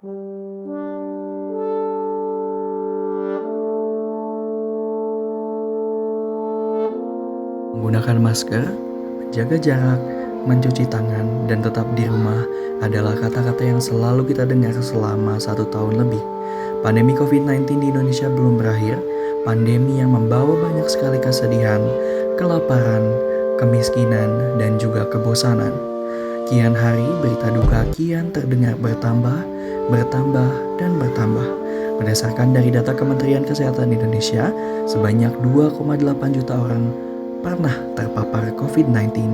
Menggunakan masker, menjaga jarak, mencuci tangan, dan tetap di rumah adalah kata-kata yang selalu kita dengar selama 1 tahun lebih. Pandemi COVID-19 di Indonesia belum berakhir, pandemi yang membawa banyak sekali kesedihan, kelaparan, kemiskinan, dan juga kebosanan. Kian hari berita duka kian terdengar bertambah, dan bertambah. Berdasarkan dari data Kementerian Kesehatan Indonesia, sebanyak 2,8 juta orang pernah terpapar COVID-19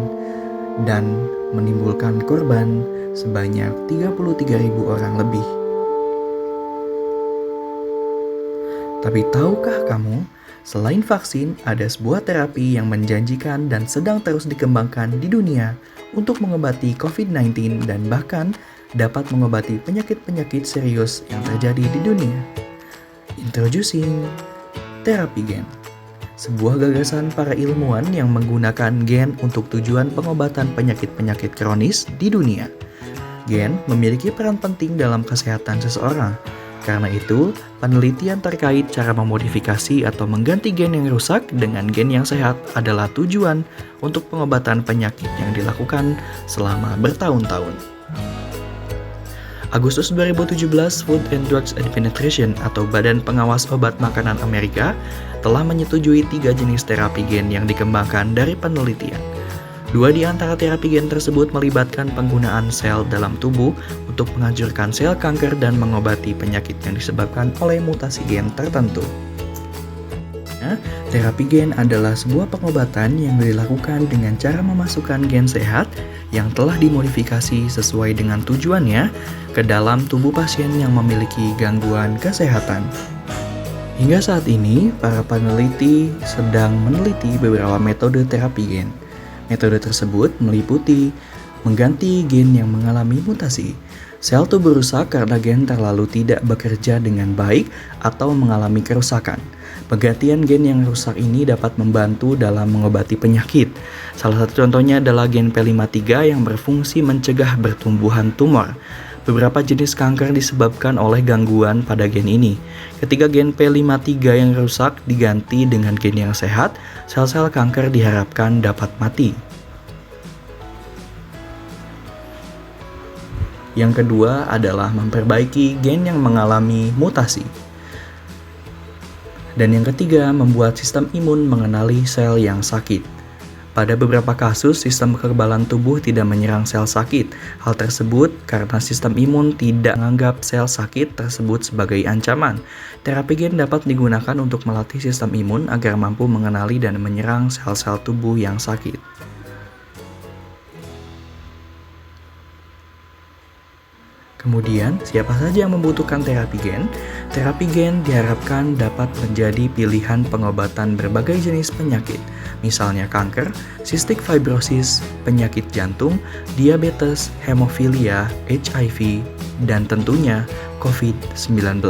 dan menimbulkan korban sebanyak 33.000 orang lebih. Tapi tahukah kamu, selain vaksin, ada sebuah terapi yang menjanjikan dan sedang terus dikembangkan di dunia untuk mengobati COVID-19 dan bahkan dapat mengobati penyakit-penyakit serius yang terjadi di dunia. Introducing terapi gen. Sebuah gagasan para ilmuwan yang menggunakan gen untuk tujuan pengobatan penyakit-penyakit kronis di dunia. Gen memiliki peran penting dalam kesehatan seseorang. Karena itu, penelitian terkait cara memodifikasi atau mengganti gen yang rusak dengan gen yang sehat adalah tujuan untuk pengobatan penyakit yang dilakukan selama bertahun-tahun. Agustus 2017, Food and Drugs Administration atau Badan Pengawas Obat Makanan Amerika telah menyetujui 3 jenis terapi gen yang dikembangkan dari penelitian. 2 di antara terapi gen tersebut melibatkan penggunaan sel dalam tubuh untuk menghancurkan sel kanker dan mengobati penyakit yang disebabkan oleh mutasi gen tertentu. Terapi gen adalah sebuah pengobatan yang dilakukan dengan cara memasukkan gen sehat yang telah dimodifikasi sesuai dengan tujuannya ke dalam tubuh pasien yang memiliki gangguan kesehatan. Hingga saat ini, para peneliti sedang meneliti beberapa metode terapi gen. Metode tersebut meliputi mengganti gen yang mengalami mutasi. Sel tubuh rusak karena gen terlalu tidak bekerja dengan baik atau mengalami kerusakan. Penggantian gen yang rusak ini dapat membantu dalam mengobati penyakit. Salah satu contohnya adalah gen P53 yang berfungsi mencegah bertumbuhan tumor. Beberapa jenis kanker disebabkan oleh gangguan pada gen ini. Ketika gen P53 yang rusak diganti dengan gen yang sehat, sel-sel kanker diharapkan dapat mati. Yang kedua adalah memperbaiki gen yang mengalami mutasi. Dan yang ketiga, membuat sistem imun mengenali sel yang sakit. Pada beberapa kasus, sistem kekebalan tubuh tidak menyerang sel sakit. Hal tersebut karena sistem imun tidak menganggap sel sakit tersebut sebagai ancaman. Terapi gen dapat digunakan untuk melatih sistem imun agar mampu mengenali dan menyerang sel-sel tubuh yang sakit. Kemudian, siapa saja yang membutuhkan terapi gen? Terapi gen diharapkan dapat menjadi pilihan pengobatan berbagai jenis penyakit, misalnya kanker, cystic fibrosis, penyakit jantung, diabetes, hemofilia, HIV, dan tentunya COVID-19.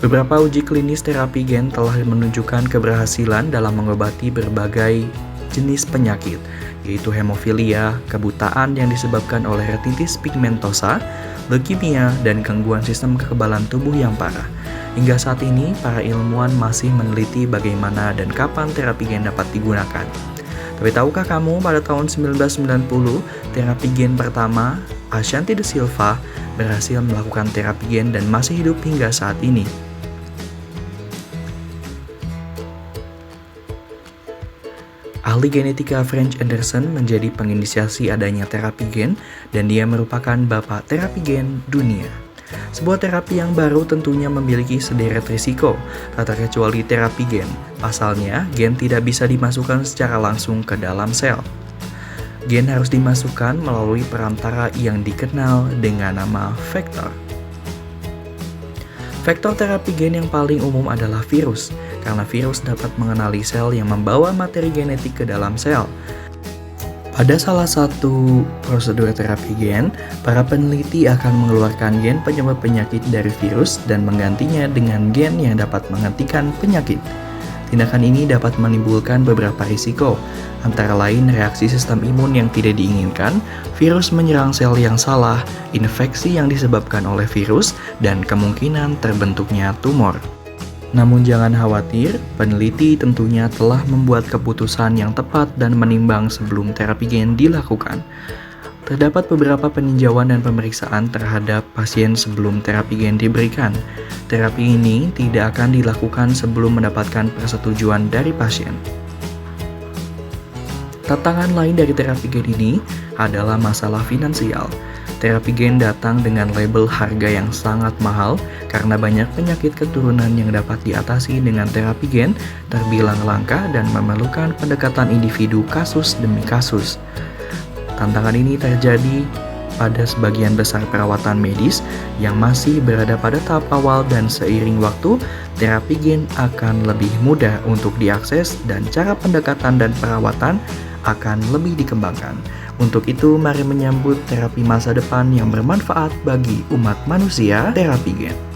Beberapa uji klinis terapi gen telah menunjukkan keberhasilan dalam mengobati berbagai jenis penyakit, yaitu hemofilia, kebutaan yang disebabkan oleh retinitis pigmentosa, leukemia, dan gangguan sistem kekebalan tubuh yang parah. Hingga saat ini, para ilmuwan masih meneliti bagaimana dan kapan terapi gen dapat digunakan. Tapi tahukah kamu pada tahun 1990, terapi gen pertama, Ashanti De Silva, berhasil melakukan terapi gen dan masih hidup hingga saat ini. Ahli genetika French Anderson menjadi penginisiasi adanya terapi gen dan dia merupakan bapak terapi gen dunia. Sebuah terapi yang baru tentunya memiliki sederet risiko, tak terkecuali terapi gen. Pasalnya, gen tidak bisa dimasukkan secara langsung ke dalam sel. Gen harus dimasukkan melalui perantara yang dikenal dengan nama vektor. Vektor terapi gen yang paling umum adalah virus, karena virus dapat mengenali sel yang membawa materi genetik ke dalam sel. Pada salah satu prosedur terapi gen, para peneliti akan mengeluarkan gen penyebab penyakit dari virus dan menggantinya dengan gen yang dapat menghentikan penyakit. Tindakan ini dapat menimbulkan beberapa risiko, antara lain reaksi sistem imun yang tidak diinginkan, virus menyerang sel yang salah, infeksi yang disebabkan oleh virus, dan kemungkinan terbentuknya tumor. Namun jangan khawatir, peneliti tentunya telah membuat keputusan yang tepat dan menimbang sebelum terapi gen dilakukan. Terdapat beberapa peninjauan dan pemeriksaan terhadap pasien sebelum terapi gen diberikan. Terapi ini tidak akan dilakukan sebelum mendapatkan persetujuan dari pasien. Tantangan lain dari terapi gen ini adalah masalah finansial. Terapi gen datang dengan label harga yang sangat mahal karena banyak penyakit keturunan yang dapat diatasi dengan terapi gen terbilang langka dan memerlukan pendekatan individu kasus demi kasus. Tantangan ini terjadi pada sebagian besar perawatan medis yang masih berada pada tahap awal dan seiring waktu, terapi gen akan lebih mudah untuk diakses dan cara pendekatan dan perawatan akan lebih dikembangkan. Untuk itu, mari menyambut terapi masa depan yang bermanfaat bagi umat manusia, terapi gen.